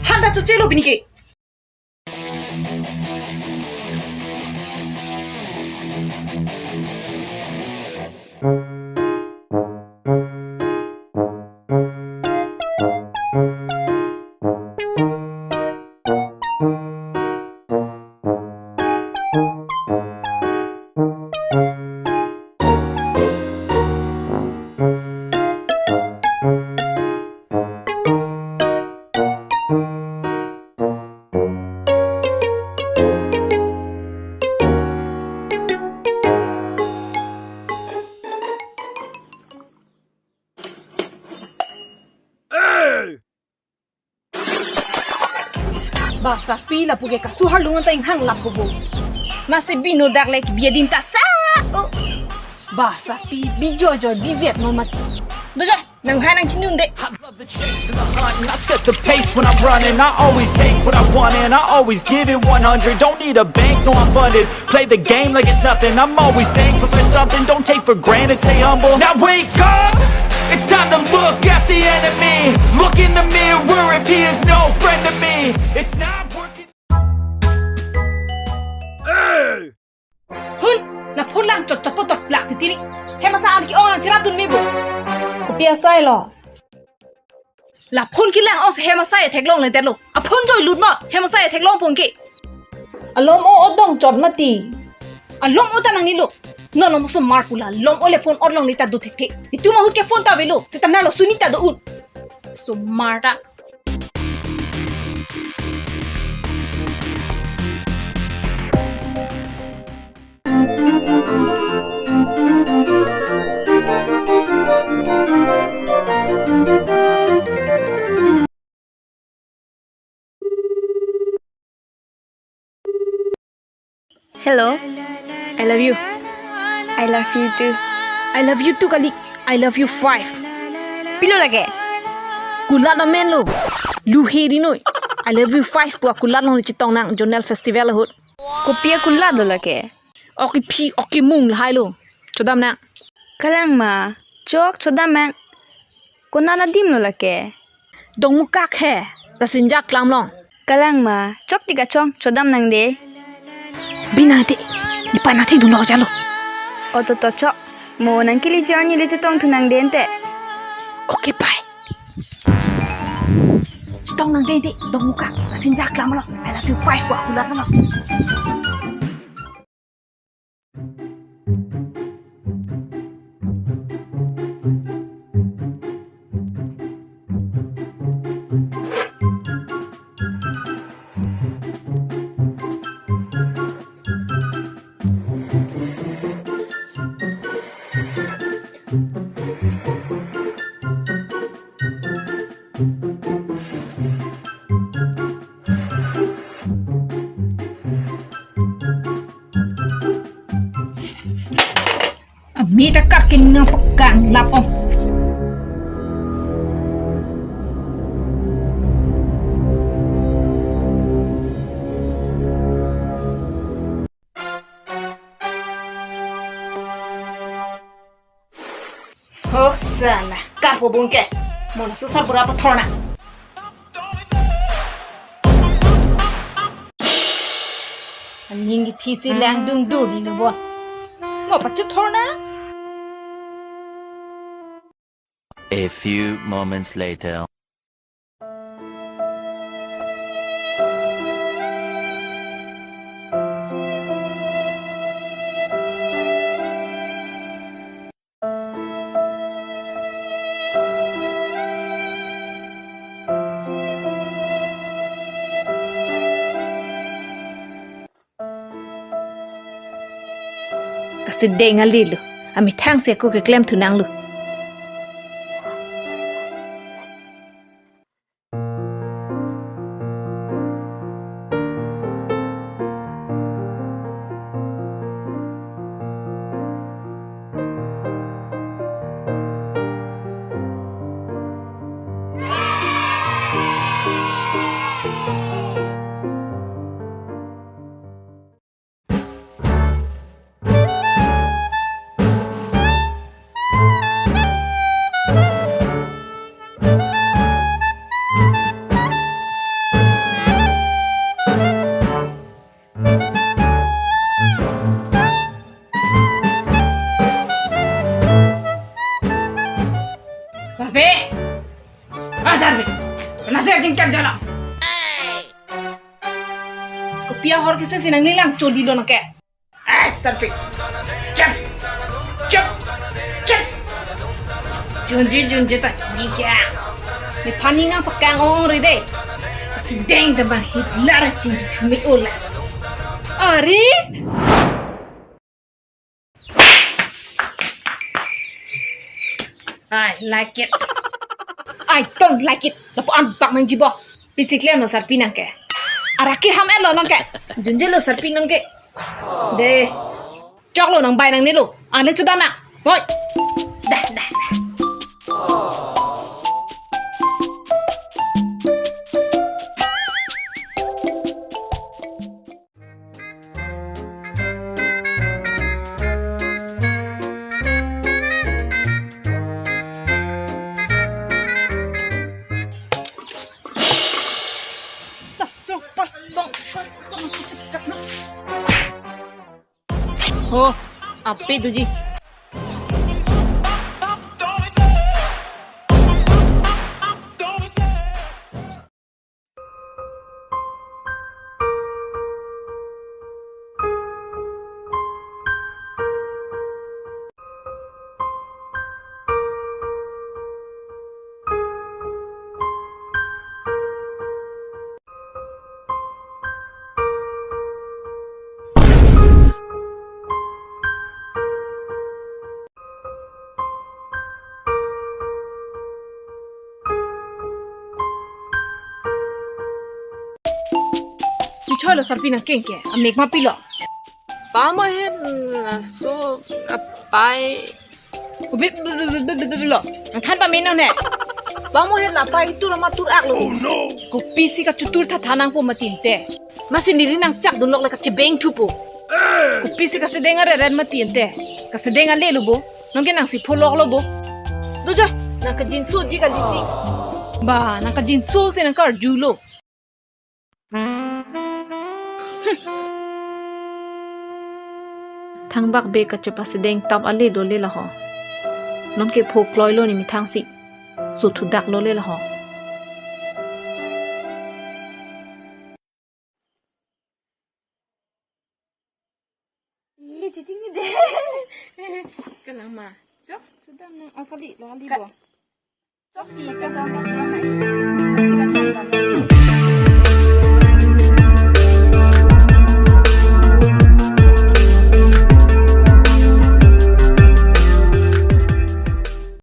Handa cuci lo bini ke? Basta pila puge ka suhar lungan tayong hang lap ko po. Masih binodak like biadin ta sa. Basta pi bijojo bi Vietnam mati. Doja nang hanang chinunde. I set the pace when I'm running. I always take what I want and I always give it 100. Don't need a bank, no I'm funded. Play the game like it's nothing. I'm always thankful for something. Don't take for granted, stay humble. Now wake up! It's time to look at the enemy. Look in the mirror if he is no friend to me. It's not working. Hun, na phun lang chot chot pot lak titiri. He masa an ki ong lang chirap dun mi bo. Ko pia sai lo. La phun ki lang os he masa e thek long le tet lo. A phun joy lut not he masa e thek long pon ke. Alom o odong chot mati. A long o tanang ni lo. No no muso mar pula long o le phone or long lita do thek thek. Itu ma hut ke phone ta velo. Se tanna lo sunita do un. So marta. Hello, I love you. I love you too. I love you too kali. I love you 5. Pilo lagi? Kulat na men lo. Lu he di noi. I love you 5 pu kulat long chitong nang Jonel Festival hut. Kopia kulat do lagi? Oki pi oki mung hai lo. Chodam na. Kalang ma, chok chodam mang. Konala dim lo lagi? Dong muka khe. Rasinja klam long. Kalang ma, chok tiga chong chodam nang de. Binati. Di pa natin dun jalo. Oto to chok. Mo nang kili journey le chitong tunang dente. Okay, bye. Chitong nang dente. Dong muka. Rasinja klam long. I love you 5 pu kulat long. Mi ta kat kin nang pegang lap om. Oh salah, kat po bungke. Mona susah berapa thorna. Anjing ki si lang dung dur di na bo. Mo pa chu thorna. A few moments later. Sedeng ali lu. Ami thang se ko ke klem thunang lu. Sarpi! Sarpi! Nasi acing kat jala. Kopiah hor kise sinang nilang coli lo nak. Sarpi. Cep. Cep. Cep. Junji tak ika. Ni paninga pakang ong ride. Sedeng teman Hitler acing ditumi olah. Ari? I like it. I don't like it. Lapo anbak nang jibo. Basically no Sarpi nang ke. Araki ham elo nang ke. Junje lo Sarpi nang ke. De. Chok lo nang bay nang ni lo. Ale chuda na. Hoi. Dah. Oh, apa itu Ji? Bicara Sarpi nak kengke, amek mapi lo. Pamo het so apai. Lo, kan pamin nang ne. Pamo het apai tu ramah tur ak lo. Kopi si ka cutur tha thanang po matinte. Masih niri nang cak dunlok le ka cebeng tu po. Kopi si ka sedeng are ren matinte. Ka sedeng ale lu bo. Nang ke nang si pholok lo bo. Doja, nang ka jinsu ji ka lisi. Ba, nang ka jinsu se nang ka julo. Thang bak be ka chepa Sedeng tam ale lo le la ho. Non ke phok loi lo ni mi thang si. Su thu dak lo le la ho. Kenang ma. Sok, sudah nang akali lo ali bo. Chok di chok chok nang nai. Kita chok